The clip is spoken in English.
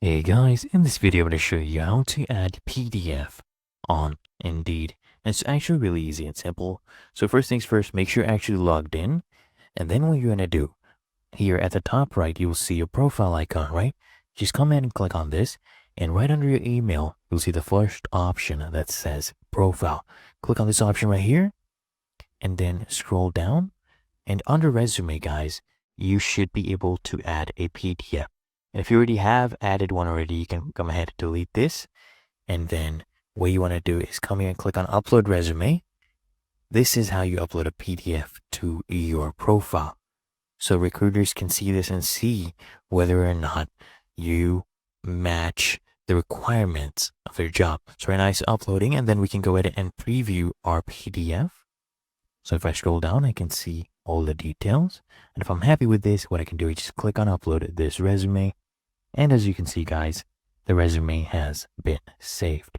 Hey guys, in this video I'm going to show you how to add PDF on Indeed. It's actually really easy and simple. So first things first, make sure you're actually logged in. And then what you're going to do, here at the top right, you will see your profile icon, right? Just come in and click on this. And right under your email, you'll see the first option that says profile. Click on this option right here and then scroll down. And under resume, guys, you should be able to add a PDF. And if you already have added one already, you can come ahead and delete this. And then what you want to do is come here and click on upload resume. This is how you upload a PDF to your profile. So recruiters can see this and see whether or not you match the requirements of their job. So right now it's uploading, and then we can go ahead and preview our PDF. So if I scroll down, I can see all the details. And if I'm happy with this, what I can do is just click on upload this resume. And as you can see, guys, the resume has been saved.